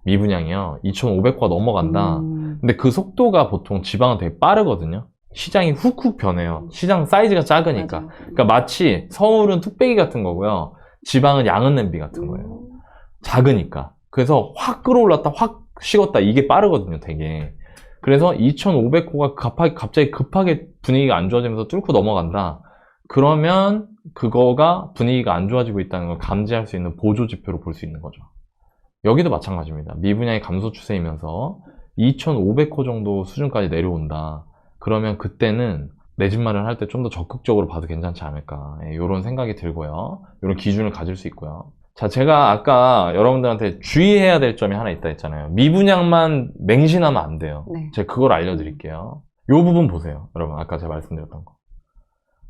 미분양이요. 2,500호가 넘어간다. 근데 그 속도가 보통 지방은 되게 빠르거든요. 시장이 훅훅 변해요. 시장 사이즈가 작으니까. 맞아요. 그러니까 마치 서울은 뚝배기 같은 거고요. 지방은 양은 냄비 같은 거예요. 작으니까. 그래서 확 끌어올랐다, 확 식었다. 이게 빠르거든요, 되게. 그래서 2,500호가 갑자기 급하게 분위기가 안 좋아지면서 뚫고 넘어간다. 그러면 그거가 분위기가 안 좋아지고 있다는 걸 감지할 수 있는 보조 지표로 볼 수 있는 거죠. 여기도 마찬가지입니다. 미분양이 감소 추세이면서 2,500호 정도 수준까지 내려온다. 그러면 그때는 내 집 마련할 때 좀 더 적극적으로 봐도 괜찮지 않을까. 이런 생각이 들고요. 이런 기준을 가질 수 있고요. 자, 제가 아까 여러분들한테 주의해야 될 점이 하나 있다 했잖아요. 미분양만 맹신하면 안 돼요. 네. 제가 그걸 알려드릴게요. 이 부분 보세요. 여러분, 아까 제가 말씀드렸던 거.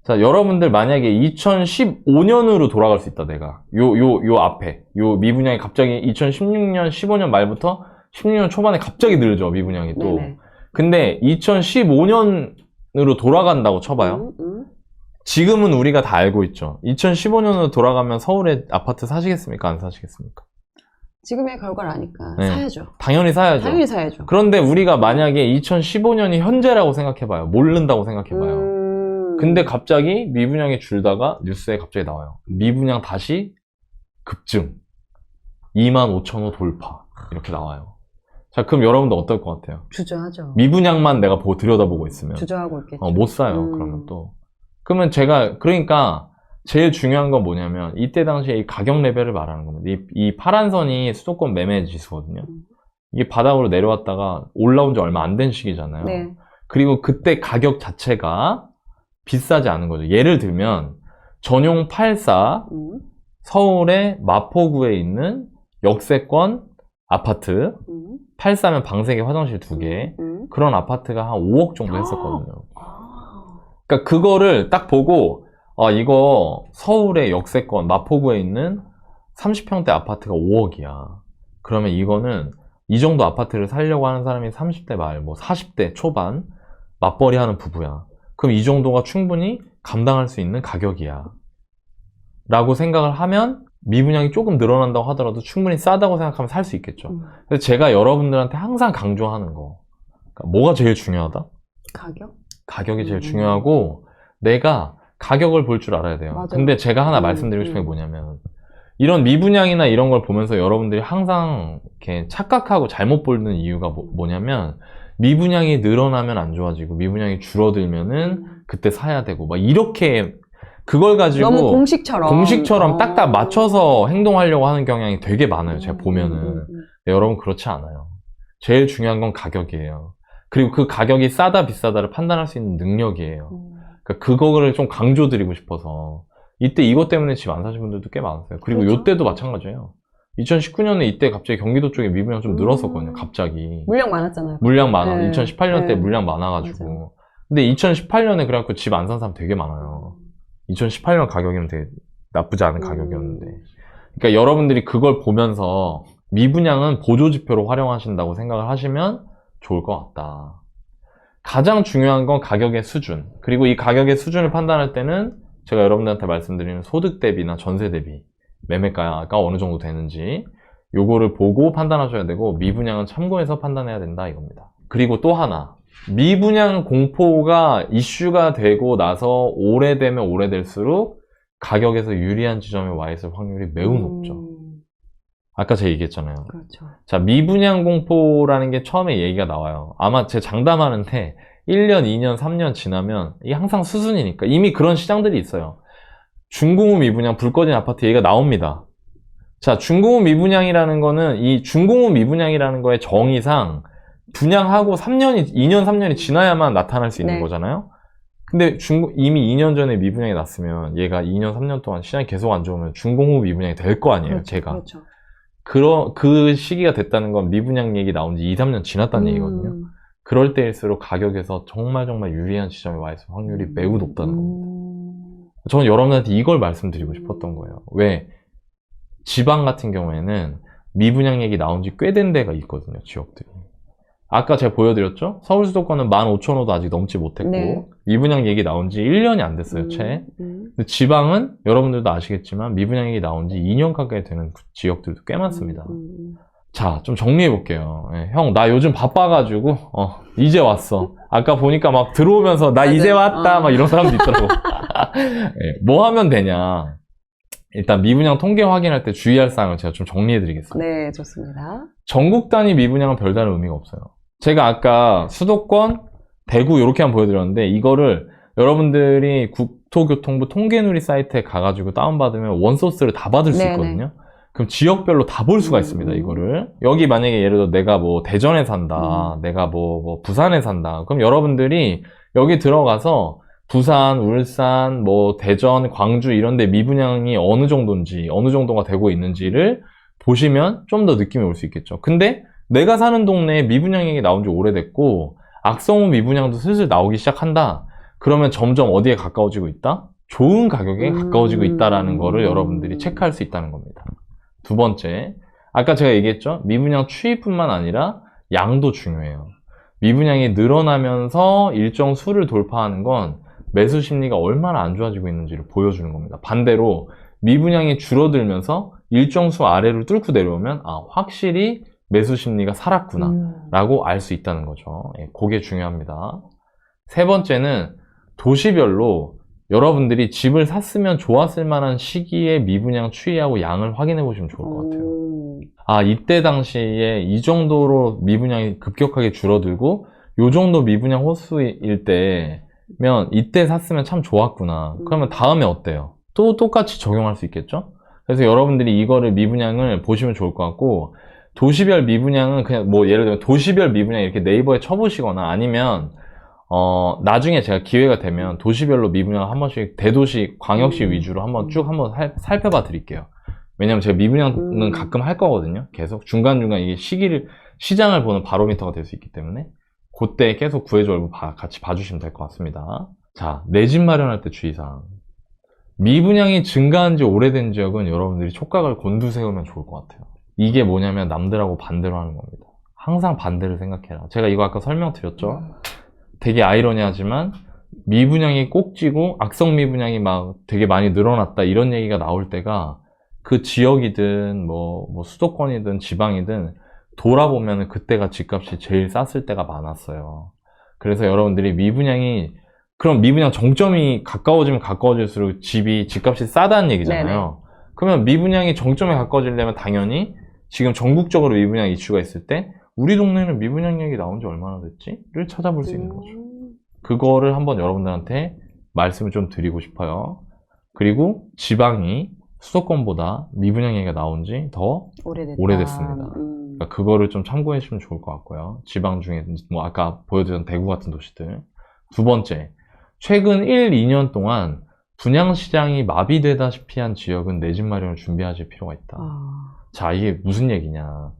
자, 여러분들 만약에 2015년으로 돌아갈 수 있다, 내가. 요 앞에. 요 미분양이 갑자기 2016년, 15년 말부터 16년 초반에 갑자기 늘죠, 미분양이 또. 네네. 근데 2015년으로 돌아간다고 쳐봐요. 지금은 우리가 다 알고 있죠. 2015년으로 돌아가면 서울에 아파트 사시겠습니까? 안 사시겠습니까? 지금의 결과를 아니까 네. 사야죠. 당연히 사야죠. 당연히 사야죠. 그런데 우리가 만약에 2015년이 현재라고 생각해봐요. 모른다고 생각해봐요. 근데 갑자기 미분양이 줄다가 뉴스에 갑자기 나와요. 미분양 다시 급증. 25,000호 돌파. 이렇게 나와요. 자, 그럼 여러분도 어떨 것 같아요? 주저하죠. 미분양만 내가 들여다보고 있으면. 주저하고 있겠죠. 못 사요. 그러면 또. 그러면 그러니까 제일 중요한 건 뭐냐면 이때 당시에 이 가격 레벨을 말하는 겁니다. 이 파란 선이 수도권 매매 지수거든요. 이게 바닥으로 내려왔다가 올라온 지 얼마 안 된 시기잖아요. 네. 그리고 그때 가격 자체가 비싸지 않은 거죠. 예를 들면 전용 84 서울의 마포구에 있는 역세권 아파트 84면 방세개 화장실 2개 그런 아파트가 한 5억 정도 했었거든요. 그러니까 그거를 딱 보고 이거 서울의 역세권 마포구에 있는 30평대 아파트가 5억이야. 그러면 이거는 이 정도 아파트를 살려고 하는 사람이 30대 말, 뭐 40대 초반 맞벌이 하는 부부야. 그럼 이 정도가 충분히 감당할 수 있는 가격이야. 라고 생각을 하면 미분양이 조금 늘어난다고 하더라도 충분히 싸다고 생각하면 살 수 있겠죠. 그래서 제가 여러분들한테 항상 강조하는 거. 그러니까 뭐가 제일 중요하다? 가격? 가격이 제일 중요하고 내가 가격을 볼 줄 알아야 돼요. 맞아요. 근데 제가 하나 말씀드리고 싶은 게 뭐냐면, 이런 미분양이나 이런 걸 보면서 여러분들이 항상 이렇게 착각하고 잘못 보는 이유가 뭐냐면, 미분양이 늘어나면 안 좋아지고 미분양이 줄어들면은 그때 사야 되고 막 이렇게 그걸 가지고 너무 공식처럼 딱딱 맞춰서 행동하려고 하는 경향이 되게 많아요. 제가 보면은. 네, 여러분 그렇지 않아요. 제일 중요한 건 가격이에요. 그리고 그 가격이 싸다 비싸다를 판단할 수 있는 능력이에요. 그러니까 그거를 좀 강조드리고 싶어서 이때 이것 때문에 집 안 사신 분들도 꽤 많았어요. 그리고 그렇죠. 이때도 마찬가지예요. 2019년에 이때 갑자기 경기도 쪽에 미분양 좀 늘었었거든요. 갑자기. 물량 많았잖아요. 물량 많아. 네. 2018년 때 네. 물량 많아가지고. 맞아요. 근데 2018년에 그래갖고 집 안 산 사람 되게 많아요. 2018년 가격이면 되게 나쁘지 않은 가격이었는데. 그러니까 여러분들이 그걸 보면서 미분양은 보조지표로 활용하신다고 생각을 하시면 좋을 것 같다. 가장 중요한 건 가격의 수준. 그리고 이 가격의 수준을 판단할 때는 제가 여러분들한테 말씀드리는 소득 대비나 전세 대비, 매매가가 어느 정도 되는지 요거를 보고 판단하셔야 되고 미분양은 참고해서 판단해야 된다 이겁니다. 그리고 또 하나, 미분양 공포가 이슈가 되고 나서 오래되면 오래될수록 가격에서 유리한 지점에 와 있을 확률이 매우 높죠. 아까 제가 얘기했잖아요. 그렇죠. 자, 미분양 공포라는 게 처음에 얘기가 나와요. 아마 제 장담하는데 1년, 2년, 3년 지나면 이게 항상 수순이니까 이미 그런 시장들이 있어요. 중공업 미분양, 불 꺼진 아파트 얘기가 나옵니다. 자, 중공업 미분양이라는 거는 이 중공업 미분양이라는 거의 정의상 분양하고 2년, 3년이 지나야만 나타날 수 있는 네. 거잖아요. 근데 이미 2년 전에 미분양이 났으면 얘가 2년, 3년 동안 시장이 계속 안 좋으면 중공업 미분양이 될 거 아니에요, 그렇죠. 제가. 그렇죠. 그 시기가 됐다는 건 미분양 얘기 나온 지 2, 3년 지났다는 얘기거든요. 그럴 때일수록 가격에서 정말 유리한 지점에 와 있을 확률이 매우 높다는 겁니다. 저는 여러분한테 이걸 말씀드리고 싶었던 거예요. 왜? 지방 같은 경우에는 미분양 얘기 나온 지 꽤 된 데가 있거든요, 지역들이. 아까 제가 보여드렸죠? 서울 수도권은 15,000호도 아직 넘지 못했고, 네. 미분양 얘기 나온 지 1년이 안 됐어요, 채. 근데 지방은 여러분들도 아시겠지만 미분양 얘기 나온 지 2년 가까이 되는 지역들도 꽤 많습니다. 자, 좀 정리해 볼게요. 형, 나 요즘 바빠가지고, 이제 왔어. 아까 보니까 막 들어오면서, 나 이제 왔다, 막 이런 사람도 있더라고. 뭐 하면 되냐. 일단 미분양 통계 확인할 때 주의할 사항을 제가 좀 정리해 드리겠습니다. 네, 좋습니다. 전국 단위 미분양은 별다른 의미가 없어요. 제가 아까 수도권, 대구 이렇게 한번 보여드렸는데, 이거를 여러분들이 국토교통부 통계누리 사이트에 가가지고 다운받으면 원소스를 다 받을 수 네네. 있거든요. 그럼 지역별로 다 볼 수가 있습니다, 이거를. 여기 만약에 예를 들어 내가 뭐 대전에 산다, 내가 뭐 부산에 산다. 그럼 여러분들이 여기 들어가서 부산, 울산, 뭐 대전, 광주 이런 데 미분양이 어느 정도인지, 어느 정도가 되고 있는지를 보시면 좀 더 느낌이 올 수 있겠죠. 근데 내가 사는 동네에 미분양 얘기 나온 지 오래됐고, 악성호 미분양도 슬슬 나오기 시작한다. 그러면 점점 어디에 가까워지고 있다? 좋은 가격에 가까워지고 있다라는 거를 여러분들이 체크할 수 있다는 겁니다. 두 번째, 아까 제가 얘기했죠? 미분양 추이뿐만 아니라 양도 중요해요. 미분양이 늘어나면서 일정 수를 돌파하는 건 매수 심리가 얼마나 안 좋아지고 있는지를 보여주는 겁니다. 반대로 미분양이 줄어들면서 일정 수 아래를 뚫고 내려오면 확실히 매수 심리가 살았구나 라고 알 수 있다는 거죠. 그게 중요합니다. 세 번째는 도시별로 여러분들이 집을 샀으면 좋았을 만한 시기에 미분양 추이하고 양을 확인해 보시면 좋을 것 같아요. 이때 당시에 이 정도로 미분양이 급격하게 줄어들고 요 정도 미분양 호수일 때면 이때 샀으면 참 좋았구나. 그러면 다음에 어때요? 또 똑같이 적용할 수 있겠죠? 그래서 여러분들이 이거를 미분양을 보시면 좋을 것 같고, 도시별 미분양은 그냥 뭐 예를 들면 도시별 미분양 이렇게 네이버에 쳐보시거나 아니면 나중에 제가 기회가 되면 도시별로 미분양 한 번씩 대도시, 광역시 위주로 한번 쭉 한번 살펴봐 드릴게요. 왜냐면 제가 미분양은 가끔 할 거거든요. 계속 중간중간 이게 시장을 보는 바로미터가 될 수 있기 때문에 그때 계속 구해줘 같이 봐주시면 될 것 같습니다. 자, 내 집 마련할 때 주의사항. 미분양이 증가한 지 오래된 지역은 여러분들이 촉각을 곤두세우면 좋을 것 같아요. 이게 뭐냐면 남들하고 반대로 하는 겁니다. 항상 반대를 생각해라. 제가 이거 아까 설명드렸죠? 되게 아이러니하지만 미분양이 꼭지고 악성 미분양이 막 되게 많이 늘어났다 이런 얘기가 나올 때가 그 지역이든 뭐 수도권이든 지방이든 돌아보면 그때가 집값이 제일 쌌을 때가 많았어요. 그래서 여러분들이 미분양이 그럼 미분양 정점이 가까워지면 가까워질수록 집값이 싸다는 얘기잖아요. 그러면 미분양이 정점에 가까워지려면 당연히 지금 전국적으로 미분양 이슈가 있을 때 우리 동네는 미분양 얘기 나온 지 얼마나 됐지?를 찾아볼 수 있는 거죠. 그거를 한번 여러분들한테 말씀을 좀 드리고 싶어요. 그리고 지방이 수도권보다 미분양 얘기가 나온 지 더 오래됐습니다. 그러니까 그거를 좀 참고해 주시면 좋을 것 같고요. 지방 중에 뭐 아까 보여드렸던 대구 같은 도시들. 두 번째, 최근 1, 2년 동안 분양시장이 마비되다시피 한 지역은 내 집 마련을 준비하실 필요가 있다. 자, 이게 무슨 얘기냐.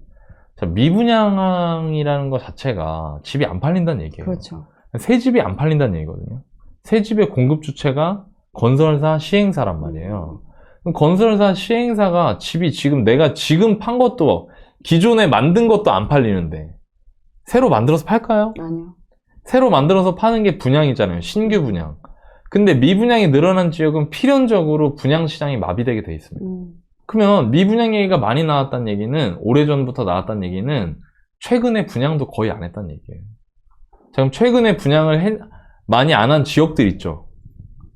자, 미분양이라는 것 자체가 집이 안 팔린다는 얘기예요. 그렇죠. 새 집이 안 팔린다는 얘기거든요. 새 집의 공급 주체가 건설사, 시행사란 말이에요. 그럼 건설사, 시행사가 집이 지금 내가 지금 판 것도 기존에 만든 것도 안 팔리는데 새로 만들어서 팔까요? 아니요. 새로 만들어서 파는 게 분양이잖아요. 신규 분양. 근데 미분양이 늘어난 지역은 필연적으로 분양 시장이 마비되게 돼 있습니다. 그러면 미분양 얘기가 많이 나왔다는 얘기는 오래전부터 나왔다는 얘기는 최근에 분양도 거의 안 했다는 얘기예요. 자, 그럼 최근에 분양을 많이 안 한 지역들 있죠.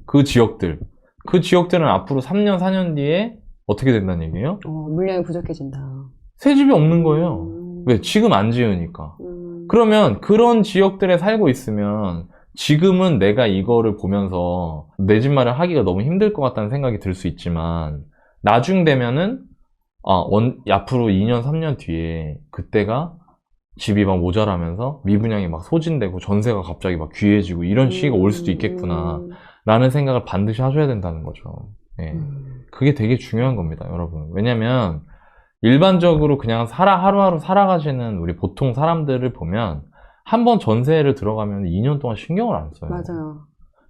그 지역들은 앞으로 3년, 4년 뒤에 어떻게 된다는 얘기예요? 물량이 부족해진다. 새 집이 없는 거예요. 왜? 지금 안 지으니까. 그러면 그런 지역들에 살고 있으면 지금은 내가 이거를 보면서 내 집 마련 하기가 너무 힘들 것 같다는 생각이 들 수 있지만 나중 되면은 앞으로 2년, 3년 뒤에 그때가 집이 막 모자라면서 미분양이 막 소진되고 전세가 갑자기 막 귀해지고 이런 시기가 올 수도 있겠구나 라는 생각을 반드시 하셔야 된다는 거죠. 네. 그게 되게 중요한 겁니다, 여러분. 왜냐면 일반적으로 그냥 하루하루 살아가시는 우리 보통 사람들을 보면 한 번 전세를 들어가면 2년 동안 신경을 안 써요. 맞아요.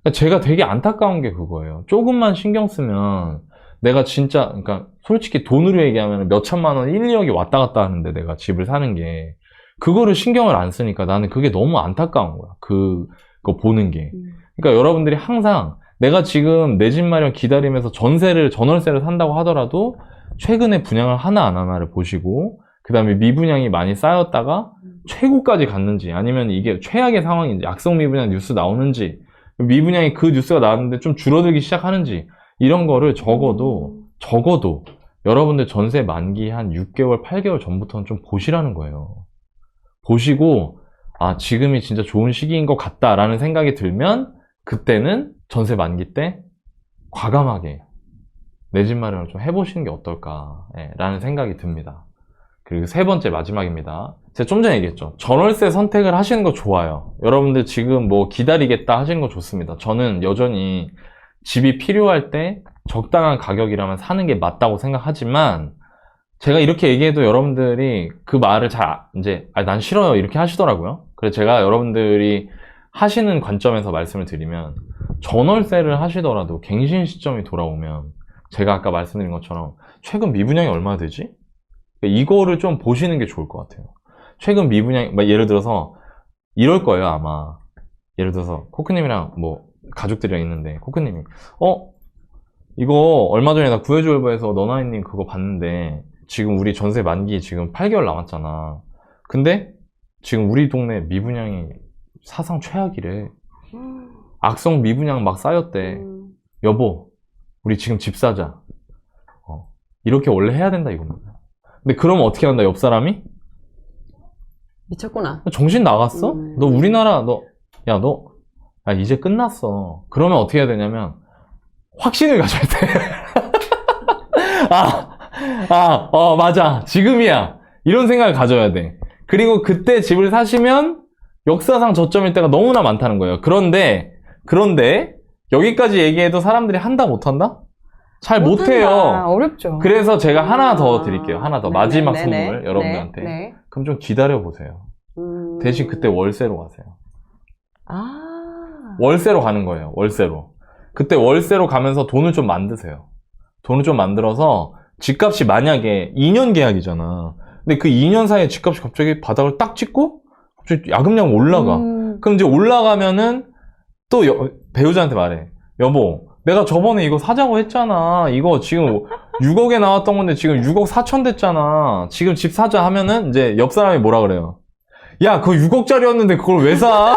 그러니까 제가 되게 안타까운 게 그거예요. 조금만 신경 쓰면 내가 진짜, 그러니까 솔직히 돈으로 얘기하면 몇 천만 원, 1, 2억이 왔다 갔다 하는데 내가 집을 사는 게 그거를 신경을 안 쓰니까 나는 그게 너무 안타까운 거야. 그거 보는 게. 그러니까 여러분들이 항상 내가 지금 내 집 마련 기다리면서 전월세를 산다고 하더라도 최근에 분양을 하나 안 하나를 보시고 그 다음에 미분양이 많이 쌓였다가 최고까지 갔는지 아니면 이게 최악의 상황인지 악성 미분양 뉴스 나오는지 미분양이 그 뉴스가 나왔는데 좀 줄어들기 시작하는지 이런 거를 적어도 여러분들 전세 만기 한 6개월, 8개월 전부터는 좀 보시라는 거예요. 보시고 지금이 진짜 좋은 시기인 것 같다라는 생각이 들면 그때는 전세 만기 때 과감하게 내 집 마련을 좀 해보시는 게 어떨까 라는 생각이 듭니다. 그리고 세 번째 마지막입니다. 제가 좀 전에 얘기했죠. 전월세 선택을 하시는 거 좋아요. 여러분들 지금 뭐 기다리겠다 하시는 거 좋습니다. 저는 여전히 집이 필요할 때 적당한 가격이라면 사는 게 맞다고 생각하지만 제가 이렇게 얘기해도 여러분들이 그 말을 난 싫어요 이렇게 하시더라고요. 그래서 제가 여러분들이 하시는 관점에서 말씀을 드리면 전월세를 하시더라도 갱신 시점이 돌아오면 제가 아까 말씀드린 것처럼 최근 미분양이 얼마나 되지? 이거를 좀 보시는 게 좋을 것 같아요. 최근 미분양, 예를 들어서 이럴 거예요 아마. 예를 들어서 코크님이랑 뭐 가족들이랑 있는데 코크님이 이거 얼마 전에 나 구해줘요에서 너나이님 그거 봤는데 지금 우리 전세 만기 지금 8개월 남았잖아. 근데 지금 우리 동네 미분양이 사상 최악이래. 악성 미분양 막 쌓였대. 여보 우리 지금 집 사자. 이렇게 원래 해야 된다 이겁니다. 근데 그러면 어떻게 한다 옆 사람이? 미쳤구나. 정신 나갔어? 너 우리나라 너 이제 끝났어. 그러면 어떻게 해야 되냐면 확신을 가져야 돼. 맞아. 지금이야. 이런 생각을 가져야 돼. 그리고 그때 집을 사시면 역사상 저점일 때가 너무나 많다는 거예요. 그런데 여기까지 얘기해도 사람들이 한다 못한다? 잘 못해요. 어렵죠. 그래서 제가 하나 더 드릴게요. 하나 더. 마지막 네네. 선물 여러분들한테. 네. 그럼 좀 기다려보세요. 대신 그때 월세로 가세요. 월세로 가는 거예요. 월세로. 그때 월세로 가면서 돈을 좀 만드세요. 돈을 좀 만들어서 집값이 만약에 2년 계약이잖아. 근데 그 2년 사이에 집값이 갑자기 바닥을 딱 찍고 갑자기 야금야금 올라가. 그럼 이제 올라가면은 또 배우자한테 말해. 여보, 내가 저번에 이거 사자고 했잖아. 이거 지금 6억에 나왔던 건데 지금 6억 4천 됐잖아. 지금 집 사자 하면은 이제 옆 사람이 뭐라 그래요? 야, 그거 6억짜리였는데 그걸 왜 사?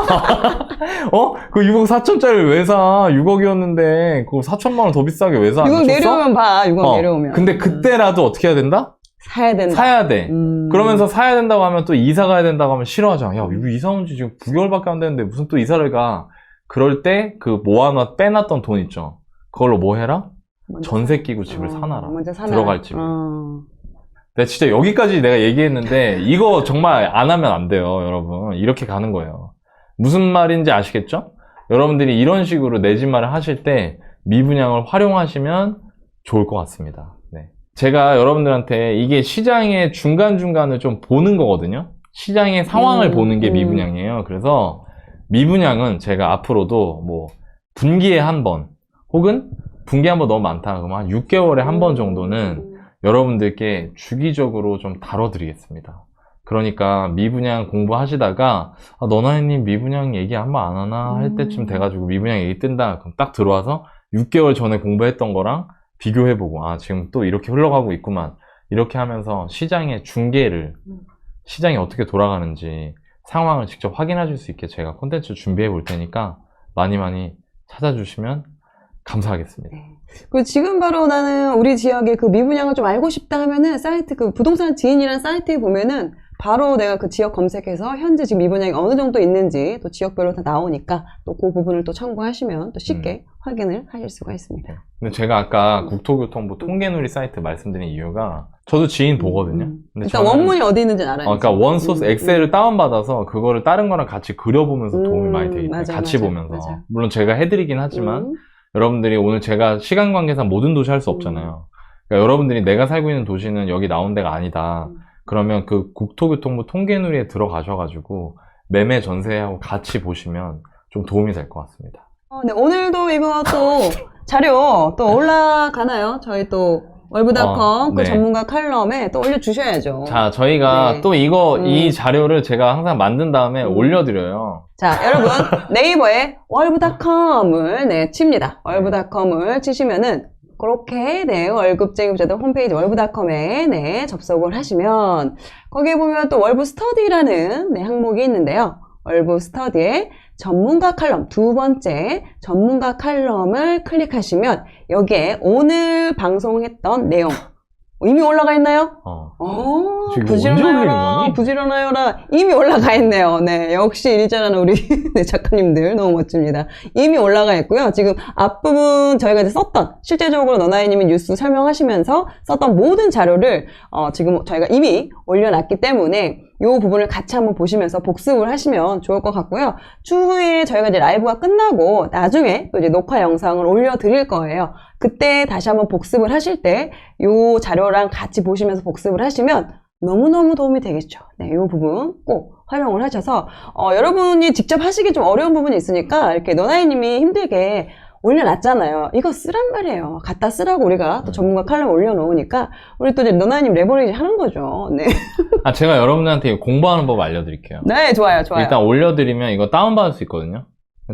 어? 그 6억 4천짜리를 왜 사? 6억이었는데 그걸 4천만 원 더 비싸게 왜 사? 6억 미쳤어? 내려오면 봐. 6억 내려오면. 근데 그때라도 어떻게 해야 된다? 사야 된다. 사야 돼. 그러면서 사야 된다고 하면 또 이사 가야 된다고 하면 싫어하잖아. 야, 이거 이사 온 지 지금 9개월밖에 안 됐는데 무슨 또 이사를 가. 그럴 때 그 빼놨던 돈 있죠. 그걸로 뭐 해라? 전세 끼고 집을 사놔라. 먼저 사놔라. 들어갈 집을. 내가 진짜 여기까지 내가 얘기했는데 이거 정말 안 하면 안 돼요, 여러분. 이렇게 가는 거예요. 무슨 말인지 아시겠죠? 여러분들이 이런 식으로 내 집 마련 하실 때 미분양을 활용하시면 좋을 것 같습니다. 네. 제가 여러분들한테 이게 시장의 중간중간을 좀 보는 거거든요. 시장의 상황을 보는 게 미분양이에요. 그래서 미분양은 제가 앞으로도 뭐 분기에 한 번 혹은 분기에 한 번 너무 많다 그러면 한 6개월에 한 번 정도는 여러분들께 주기적으로 좀 다뤄드리겠습니다. 그러니까 미분양 공부하시다가 너나이님 미분양 얘기 한번 안 하나 할 때쯤 돼가지고 미분양 얘기 뜬다 그럼 딱 들어와서 6개월 전에 공부했던 거랑 비교해보고 지금 또 이렇게 흘러가고 있구만 이렇게 하면서 시장의 중계를 시장이 어떻게 돌아가는지 상황을 직접 확인하실 수 있게 제가 콘텐츠 준비해 볼 테니까 많이 찾아주시면 감사하겠습니다. 네. 그리고 지금 바로 나는 우리 지역의 그 미분양을 좀 알고 싶다 하면은 사이트 그 부동산 지인이라는 사이트에 보면은 바로 내가 그 지역 검색해서 현재 지금 미분양이 어느 정도 있는지 또 지역별로 다 나오니까 또 그 부분을 또 참고하시면 또 쉽게 확인을 하실 수가 있습니다. 근데 제가 아까 국토교통부 통계누리 사이트 말씀드린 이유가 저도 지인 보거든요. 근데 일단 원문이 어디 있는지 알아야 그러니까 원소스 엑셀을 다운받아서 그거를 다른 거랑 같이 그려보면서 도움이 많이 되겠다. 같이 보면서. 맞아. 물론 제가 해드리긴 하지만 여러분들이 오늘 제가 시간 관계상 모든 도시 할 수 없잖아요. 그러니까 여러분들이 내가 살고 있는 도시는 여기 나온 데가 아니다. 그러면 그 국토교통부 통계누리에 들어가셔가지고 매매 전세하고 같이 보시면 좀 도움이 될 것 같습니다. 네, 오늘도 이거 또 자료 또 올라가나요? 저희 또 월브닷컴 그 네. 전문가 칼럼에 또 올려주셔야죠. 자, 저희가 네. 또 이 자료를 제가 항상 만든 다음에 올려드려요. 자, 여러분 네이버에 월브닷컴을 칩니다. 월브닷컴을 치시면은 그렇게 월급쟁이부자들 홈페이지 월브닷컴에 접속을 하시면 거기에 보면 또 월브스터디라는 항목이 있는데요. 월브스터디에 전문가 칼럼, 두 번째 전문가 칼럼을 클릭하시면 여기에 오늘 방송했던 내용 이미 올라가 있나요? 지금 언제 올리는 거니? 부지런하여라. 이미 올라가 있네요. 네, 역시 일자라는 우리 네, 작가님들 너무 멋집니다. 이미 올라가 있고요. 지금 앞부분 저희가 이제 썼던 실제적으로 너나이님이 뉴스 설명하시면서 썼던 모든 자료를 지금 저희가 이미 올려놨기 때문에 이 부분을 같이 한번 보시면서 복습을 하시면 좋을 것 같고요. 추후에 저희가 이제 라이브가 끝나고 나중에 또 이제 녹화 영상을 올려드릴 거예요. 그때 다시 한번 복습을 하실 때 이 자료랑 같이 보시면서 복습을 하시면 너무너무 도움이 되겠죠. 네, 이 부분 꼭 활용을 하셔서 여러분이 직접 하시기 좀 어려운 부분이 있으니까 이렇게 너나이님이 힘들게 올려놨잖아요. 이거 쓰란 말이에요. 갖다 쓰라고 우리가 또 전문가 칼럼 올려놓으니까 우리 또 이제 너나이님 레버리지 하는 거죠. 네. 제가 여러분들한테 공부하는 법 알려드릴게요. 네, 좋아요. 일단 올려드리면 이거 다운받을 수 있거든요.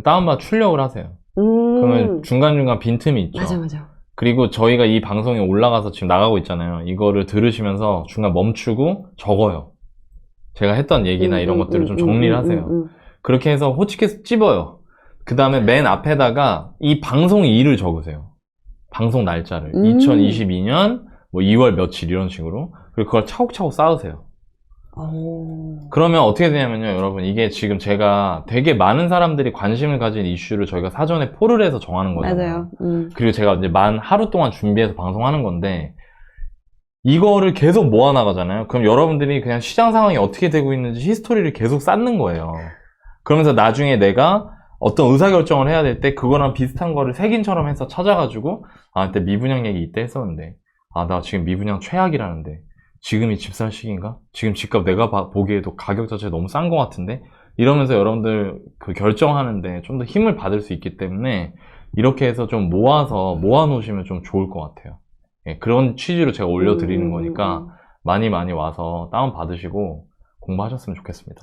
다운받아 출력을 하세요. 그러면 중간중간 빈틈이 있죠. 맞아. 그리고 저희가 이 방송이 올라가서 지금 나가고 있잖아요. 이거를 들으시면서 중간 멈추고 적어요. 제가 했던 얘기나 이런 것들을 좀 정리를 하세요. 그렇게 해서 호치케스 찝어요. 그 다음에 맨 앞에다가 이 방송 일을 적으세요. 방송 날짜를. 2022년 뭐 2월 며칠 이런 식으로. 그리고 그걸 차곡차곡 쌓으세요. 그러면 어떻게 되냐면요, 여러분. 이게 지금 제가 되게 많은 사람들이 관심을 가진 이슈를 저희가 사전에 폴을 해서 정하는 거잖아요. 맞아요. 그리고 제가 이제 하루 동안 준비해서 방송하는 건데, 이거를 계속 모아나가잖아요. 그럼 여러분들이 그냥 시장 상황이 어떻게 되고 있는지 히스토리를 계속 쌓는 거예요. 그러면서 나중에 내가 어떤 의사결정을 해야 될 때 그거랑 비슷한 거를 색인처럼 해서 찾아가지고 그때 미분양 얘기 이때 했었는데 나 지금 미분양 최악이라는데 지금이 집 살 시기인가? 지금 집값 내가 보기에도 가격 자체가 너무 싼 것 같은데? 이러면서 여러분들 그 결정하는데 좀 더 힘을 받을 수 있기 때문에 이렇게 해서 좀 모아 놓으시면 좀 좋을 것 같아요. 그런 취지로 제가 올려드리는 거니까 많이 와서 다운 받으시고 공부하셨으면 좋겠습니다.